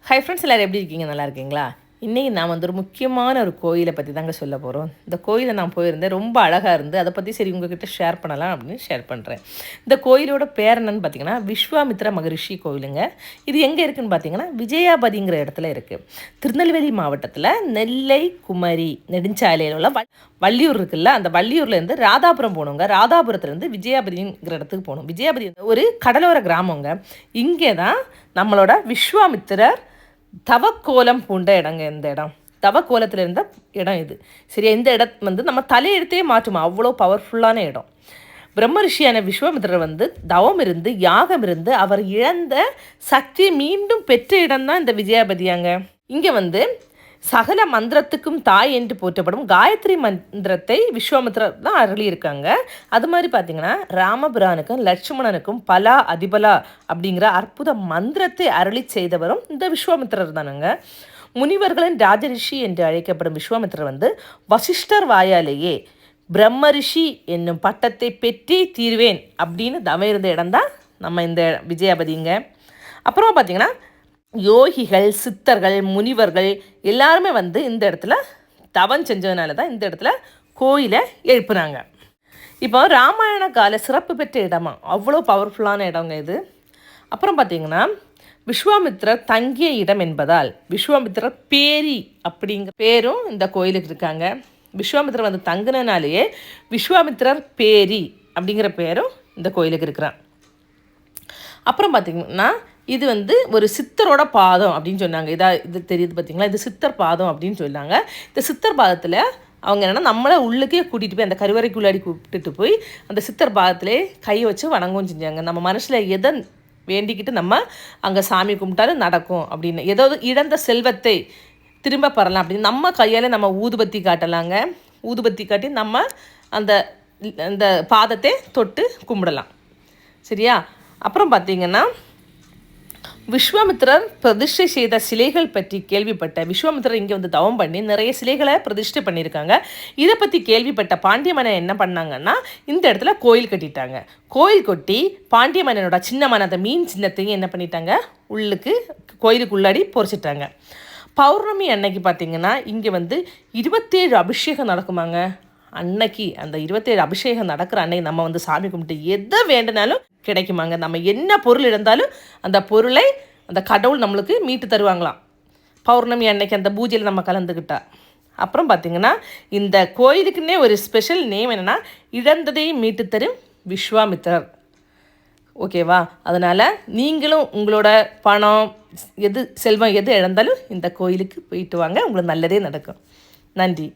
Hi friends, எல்லோரும் எப்படி இருக்கீங்க? நல்லா இருக்கீங்களா? இன்றைக்கி நான் ஒரு முக்கியமான ஒரு கோயிலை பற்றி தாங்க சொல்ல போகிறோம். இந்த கோயிலை நான் போயிருந்தேன், ரொம்ப அழகாக இருந்து அதை பற்றி சரி உங்ககிட்ட ஷேர் பண்ணலாம் அப்படின்னு ஷேர் பண்ணுறேன். இந்த கோயிலோட பேர் என்னன்னு பார்த்தீங்கன்னா விஸ்வாமித்ர மகரிஷி கோயிலுங்க. இது எங்கே இருக்குதுன்னு பார்த்தீங்கன்னா விஜயாபதிங்கிற இடத்துல இருக்குது. திருநெல்வேலி மாவட்டத்தில் நெல்லை குமரி நெடுஞ்சாலையில் உள்ள வள்ளியூர் இருக்குல்ல, அந்த வள்ளியூர்லேருந்து ராதாபுரம் போகணுங்க. ராதாபுரத்துலேருந்து விஜயாபதிங்கிற இடத்துக்கு போகணும். விஜயாபதி ஒரு கடலோர கிராமங்க. இங்கே தான் நம்மளோட விஸ்வாமித்திரர் தவக்கோலம் பூண்ட இடங்க. இந்த இடம் தவக்கோலத்தில் இருந்த இடம் இது. சரியா, இந்த இடம் நம்ம தலையெழுத்தே மாற்றுமா, அவ்வளோ பவர்ஃபுல்லான இடம். பிரம்ம ரிஷியான விஸ்வாமித்திரர் தவம் இருந்து யாகம் இருந்து அவர் இழந்த சக்தியை மீண்டும் பெற்ற இடம்தான் இந்த விஜயாபதியாங்க. இங்கே சகல மந்திரத்துக்கும் தாய் என்று போற்றப்படும் காயத்ரி மந்திரத்தை விஸ்வாமித்திரர் தான் அருளியிருக்காங்க. அது மாதிரி பார்த்தீங்கன்னா ராமபிரானுக்கும் லட்சுமணனுக்கும் பலா அதிபலா அப்படிங்கிற அற்புத மந்திரத்தை அருளி செய்தவரும் இந்த விஸ்வாமித்திரர் தானுங்க. முனிவர்களின் ராஜரிஷி என்று அழைக்கப்படும் விஸ்வாமித்திரர் வசிஷ்டர் வாயாலேயே பிரம்மரிஷி என்னும் பட்டத்தை பெற்றே தீர்வேன் அப்படின்னு தவம் இருந்த இடம்தான் நம்ம இந்த விஜயாபதிங்க. அப்புறமா பார்த்தீங்கன்னா யோகிகள், சித்தர்கள், முனிவர்கள் எல்லாருமே இந்த இடத்துல தவம் செஞ்சதுனால தான் இந்த இடத்துல கோயிலை எழுப்புனாங்க. இப்போ ராமாயண கால சிறப்பு பெற்ற இடமா, அவ்வளோ பவர்ஃபுல்லான இடங்க இது. அப்புறம் பார்த்திங்கன்னா விஸ்வாமித்திரர் தங்கிய இடம் என்பதால் விஸ்வாமித்திரர் பேரி அப்படிங்கிற பேரும் இந்த கோயிலுக்கு இருக்காங்க. விஸ்வாமித்திரர் தங்குனனாலேயே விஸ்வாமித்திரர் பேரி அப்படிங்கிற பேரும் இந்த கோயிலுக்கு இருக்கிறான். அப்புறம் பார்த்திங்கன்னா இது ஒரு சித்தரோட பாதம் அப்படின்னு சொன்னாங்க. இது தெரியுது பார்த்திங்களா, இது சித்தர் பாதம் அப்படின்னு சொன்னாங்க. இந்த சித்தர் பாதத்தில் அவங்க என்னென்னா நம்மளை உள்ளுக்கே கூட்டிகிட்டு போய் அந்த கருவறைக்குள்ளாடி கூப்பிட்டுட்டு போய் அந்த சித்தர் பாதத்திலே கையை வச்சு வணங்கவும் செஞ்சாங்க. நம்ம மனசில் எதை வேண்டிக்கிட்டு நம்ம அங்கே சாமி கும்பிட்டாலும் நடக்கும் அப்படின்னு, ஏதாவது இழந்த செல்வத்தை திரும்ப பெறலாம் அப்படின்னு நம்ம கையால் நம்ம ஊதுபத்தி காட்டலாங்க. ஊதுபத்தி காட்டி நம்ம அந்த பாதத்தை தொட்டு கும்பிடலாம். சரியா? அப்புறம் பார்த்திங்கன்னா விஸ்வாமித்திரர் பிரதிஷ்டை செய்த சிலைகள் பற்றி கேள்விப்பட்ட விஸ்வாமித்திரர் இங்கே தவம் பண்ணி நிறைய சிலைகளை பிரதிஷ்டை பண்ணியிருக்காங்க. இதை பற்றி கேள்விப்பட்ட பாண்டிய மன்னன் என்ன பண்ணாங்கன்னா இந்த இடத்துல கோயில் கட்டிட்டாங்க. கோயில் கொட்டி பாண்டிய மன்னனோட சின்னமான அந்த மீன் சின்னத்தையும் என்ன பண்ணிட்டாங்க, உள்ளுக்கு கோயிலுக்குள்ளாடி பொறிச்சிட்டாங்க. பௌர்ணமி அன்னைக்கு பார்த்திங்கன்னா இங்கே 27 அபிஷேகம் நடக்குமாங்க. அன்னைக்கு அந்த 27 அபிஷேகம் நடக்கிற அன்னைக்கு நம்ம சாமி கும்பிட்டு எதை வேண்டுனாலும் கிடைக்குமாங்க. நம்ம என்ன பொருள் இருந்தாலும் அந்த பொருளை அந்த கடவுள் நம்மளுக்கு மீட்டு தருவாங்களாம் பௌர்ணமி அன்னைக்கு அந்த பூஜையில் நம்ம கலந்துக்கிட்டா. அப்புறம் பார்த்திங்கன்னா இந்த கோயிலுக்குன்னே ஒரு ஸ்பெஷல் நேம் என்னென்னா இழந்ததை மீட்டு தரும் விஸ்வாமித்திரர். ஓகேவா? அதனால் நீங்களும் உங்களோட பணம் செல்வம் எது இழந்தாலும் இந்த கோயிலுக்கு போயிட்டு வாங்க, உங்களுக்கு நல்லதே நடக்கும். நன்றி.